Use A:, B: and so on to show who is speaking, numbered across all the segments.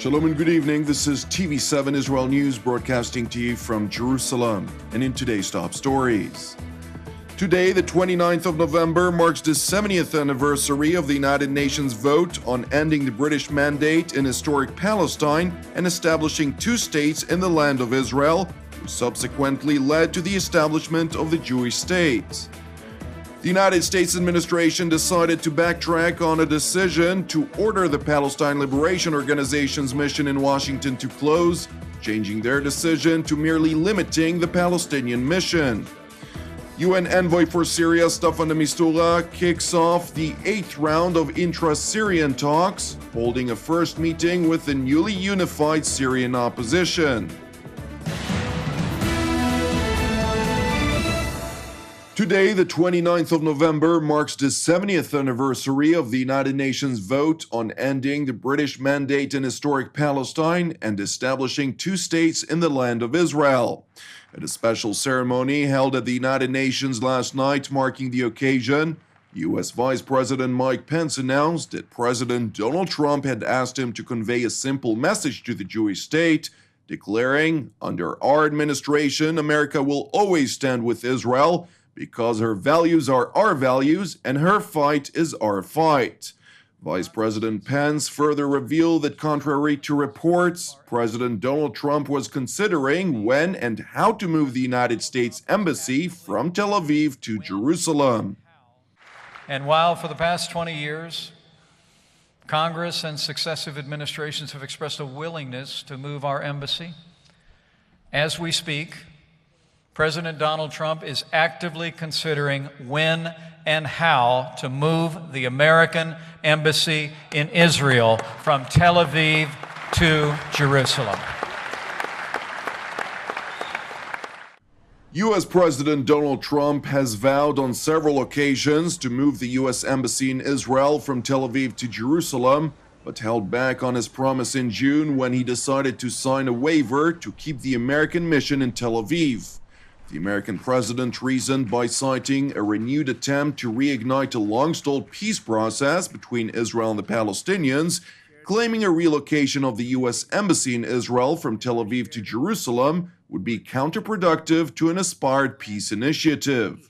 A: Shalom and good evening. This is TV7 Israel News broadcasting to you from Jerusalem. And in today's top stories. Today, the 29th of November, marks the 70th anniversary of the United Nations vote on ending the British mandate in historic Palestine and establishing two states in the land of Israel, which subsequently led to the establishment of the Jewish state. The United States administration decided to backtrack on a decision to order the Palestine Liberation Organization's mission in Washington to close, changing their decision to merely limiting the Palestinian mission. UN envoy for Syria Staffan de Mistura kicks off the 8th round of intra-Syrian talks, holding a first meeting with the newly unified Syrian opposition. Today, the 29th of November, marks the 70th anniversary of the United Nations vote on ending the British mandate in historic Palestine and establishing two states in the land of Israel. At a special ceremony held at the United Nations last night marking the occasion, U.S. Vice President Mike Pence announced that President Donald Trump had asked him to convey a simple message to the Jewish state, declaring, "Under our administration, America will always stand with Israel, because her values are our values and her fight is our fight." Vice President Pence further revealed that contrary to reports, President Donald Trump was considering when and how to move the United States Embassy from Tel Aviv to Jerusalem.
B: And while for the past 20 years, Congress and successive administrations have expressed a willingness to move our embassy, as we speak, President Donald Trump is actively considering when and how to move the American embassy in Israel from Tel Aviv to Jerusalem.
A: U.S. President Donald Trump has vowed on several occasions to move the U.S. Embassy in Israel from Tel Aviv to Jerusalem, but held back on his promise in June when he decided to sign a waiver to keep the American mission in Tel Aviv. The American president reasoned by citing a renewed attempt to reignite a long-stalled peace process between Israel and the Palestinians, claiming a relocation of the U.S. Embassy in Israel from Tel Aviv to Jerusalem would be counterproductive to an aspired peace initiative.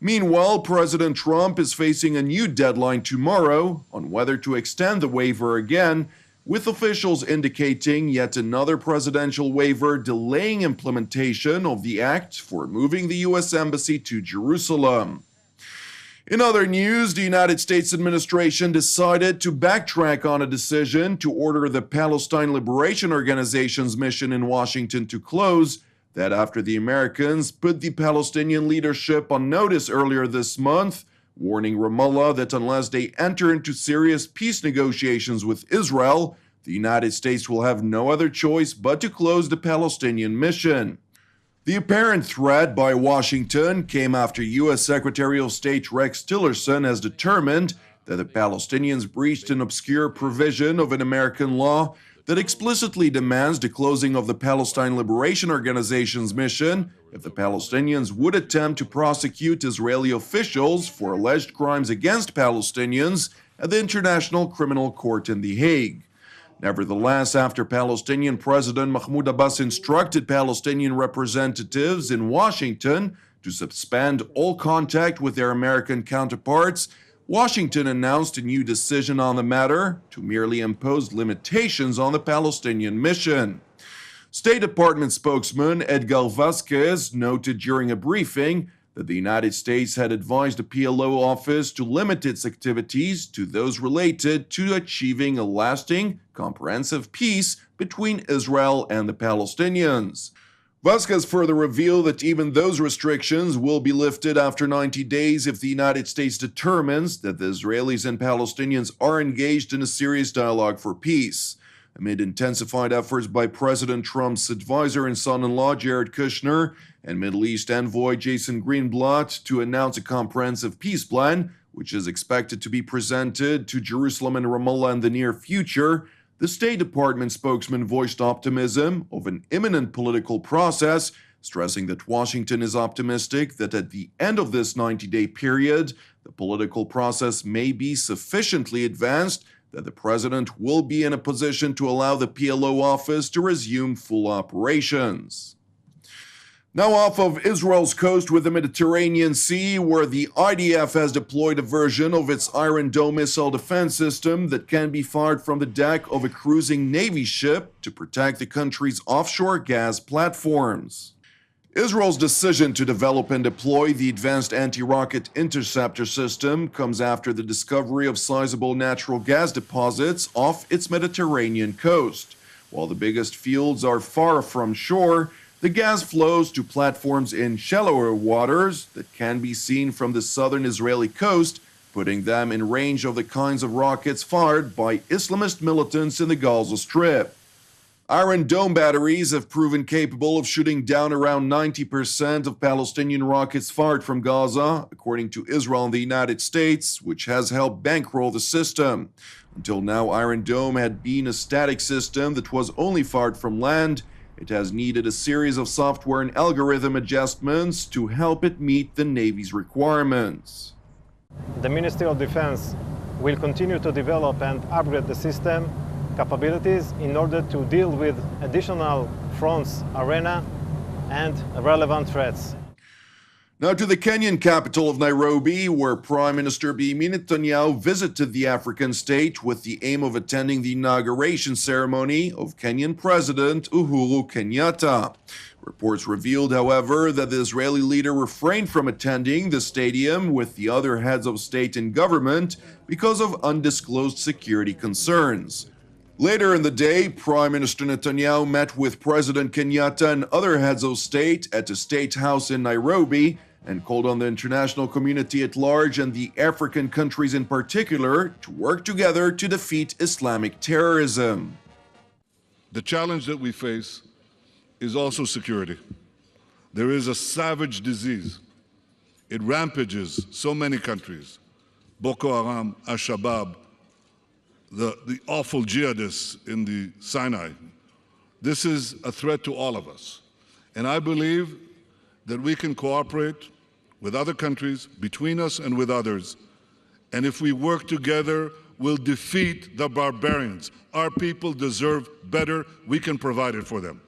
A: Meanwhile, President Trump is facing a new deadline tomorrow on whether to extend the waiver again, with officials indicating yet another presidential waiver delaying implementation of the act for moving the U.S. Embassy to Jerusalem. In other news, the United States administration decided to backtrack on a decision to order the Palestine Liberation Organization's mission in Washington to close, that after the Americans put the Palestinian leadership on notice earlier this month, warning Ramallah that unless they enter into serious peace negotiations with Israel, the United States will have no other choice but to close the Palestinian mission. The apparent threat by Washington came after U.S. Secretary of State Rex Tillerson has determined that the Palestinians breached an obscure provision of an American law that explicitly demands the closing of the Palestine Liberation Organization's mission if the Palestinians would attempt to prosecute Israeli officials for alleged crimes against Palestinians at the International Criminal Court in The Hague. Nevertheless, after Palestinian President Mahmoud Abbas instructed Palestinian representatives in Washington to suspend all contact with their American counterparts, Washington announced a new decision on the matter to merely impose limitations on the Palestinian mission. State Department spokesman Edgar Vasquez noted during a briefing that the United States had advised the PLO office to limit its activities to those related to achieving a lasting, comprehensive peace between Israel and the Palestinians. Vasquez further revealed that even those restrictions will be lifted after 90 days if the United States determines that the Israelis and Palestinians are engaged in a serious dialogue for peace. Amid intensified efforts by President Trump's advisor and son-in-law Jared Kushner and Middle East envoy Jason Greenblatt to announce a comprehensive peace plan, which is expected to be presented to Jerusalem and Ramallah in the near future, the State Department spokesman voiced optimism of an imminent political process, stressing that Washington is optimistic that at the end of this 90-day period, the political process may be sufficiently advanced that the president will be in a position to allow the PLO office to resume full operations. Now off of Israel's coast with the Mediterranean Sea, where the IDF has deployed a version of its Iron Dome missile defense system that can be fired from the deck of a cruising Navy ship to protect the country's offshore gas platforms. Israel's decision to develop and deploy the Advanced Anti-Rocket Interceptor System comes after the discovery of sizable natural gas deposits off its Mediterranean coast. While the biggest fields are far from shore, the gas flows to platforms in shallower waters that can be seen from the southern Israeli coast, putting them in range of the kinds of rockets fired by Islamist militants in the Gaza Strip. Iron Dome batteries have proven capable of shooting down around 90% of Palestinian rockets fired from Gaza, according to Israel and the United States, which has helped bankroll the system. Until now, Iron Dome had been a static system that was only fired from land. It has needed a series of software and algorithm adjustments to help it meet the Navy's requirements.
C: The Ministry of Defense will continue to develop and upgrade the system capabilities in order to deal with additional fronts, arena, and relevant threats.
A: Now to the Kenyan capital of Nairobi, where Prime Minister Benjamin Netanyahu visited the African state with the aim of attending the inauguration ceremony of Kenyan President Uhuru Kenyatta. Reports revealed, however, that the Israeli leader refrained from attending the stadium with the other heads of state and government because of undisclosed security concerns. Later in the day, Prime Minister Netanyahu met with President Kenyatta and other heads of state at the State House in Nairobi and called on the international community at large and the African countries in particular to work together to defeat Islamic terrorism.
D: The challenge that we face is also security. There is a savage disease. It rampages so many countries. Boko Haram, Al-Shabaab, the awful jihadists in the Sinai. This is a threat to all of us. And I believe that we can cooperate with other countries, between us and with others. And if we work together, we'll defeat the barbarians. Our people deserve better. We can provide it for them.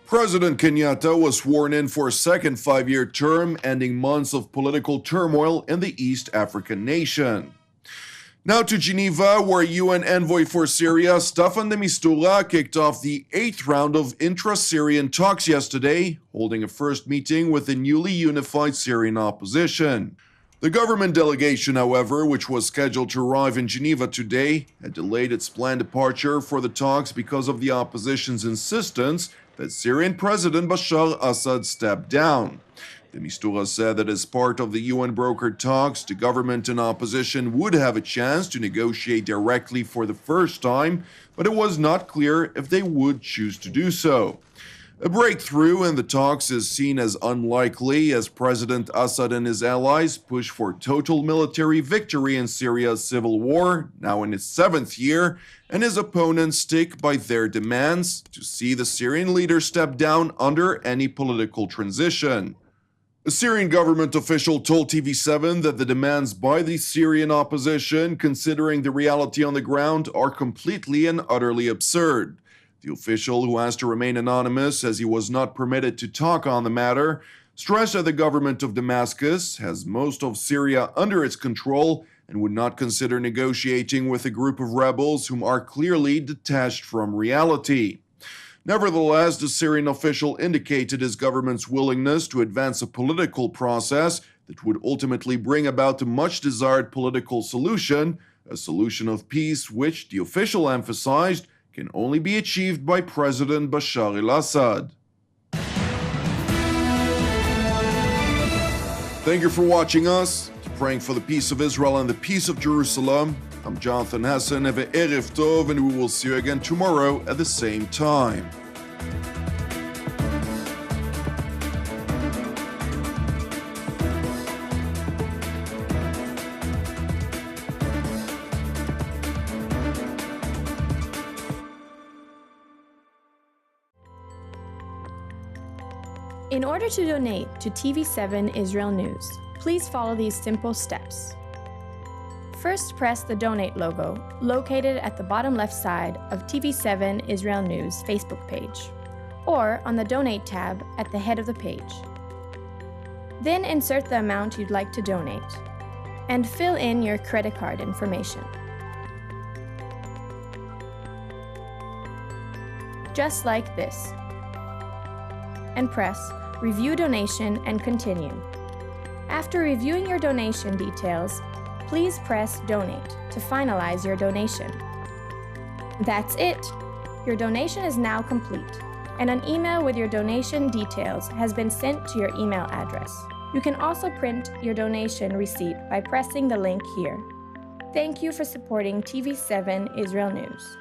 A: President Kenyatta was sworn in for a second 5-year term, ending months of political turmoil in the East African nation. Now to Geneva, where UN envoy for Syria Staffan de Mistura kicked off the 8th round of intra-Syrian talks yesterday, holding a first meeting with the newly unified Syrian opposition. The government delegation, however, which was scheduled to arrive in Geneva today, had delayed its planned departure for the talks because of the opposition's insistence that Syrian President Bashar Assad step down. De Mistura said that as part of the UN-brokered talks, the government and opposition would have a chance to negotiate directly for the first time, but it was not clear if they would choose to do so. A breakthrough in the talks is seen as unlikely as President Assad and his allies push for total military victory in Syria's civil war, now in its 7th year, and his opponents stick by their demands to see the Syrian leader step down under any political transition. A Syrian government official told TV7 that the demands by the Syrian opposition, considering the reality on the ground, are completely and utterly absurd. The official, who asked to remain anonymous as he was not permitted to talk on the matter, stressed that the government of Damascus has most of Syria under its control and would not consider negotiating with a group of rebels whom are clearly detached from reality. Nevertheless, the Syrian official indicated his government's willingness to advance a political process that would ultimately bring about a much-desired political solution, a solution of peace which, the official emphasized, can only be achieved by President Bashar al-Assad. Thank you for watching us. Praying for the peace of Israel and the peace of Jerusalem. I'm Jonathan Hassan. Have an Erev Tov, and we will see you again tomorrow at the same time.
E: In order to donate to TV7 Israel News, please follow these simple steps. First, press the Donate logo, located at the bottom left side of TV7 Israel News Facebook page, or on the Donate tab at the head of the page. Then insert the amount you'd like to donate, and fill in your credit card information. Just like this. And press Review Donation and continue. After reviewing your donation details, please press Donate to finalize your donation. That's it! Your donation is now complete, and an email with your donation details has been sent to your email address. You can also print your donation receipt by pressing the link here. Thank you for supporting TV7 Israel News.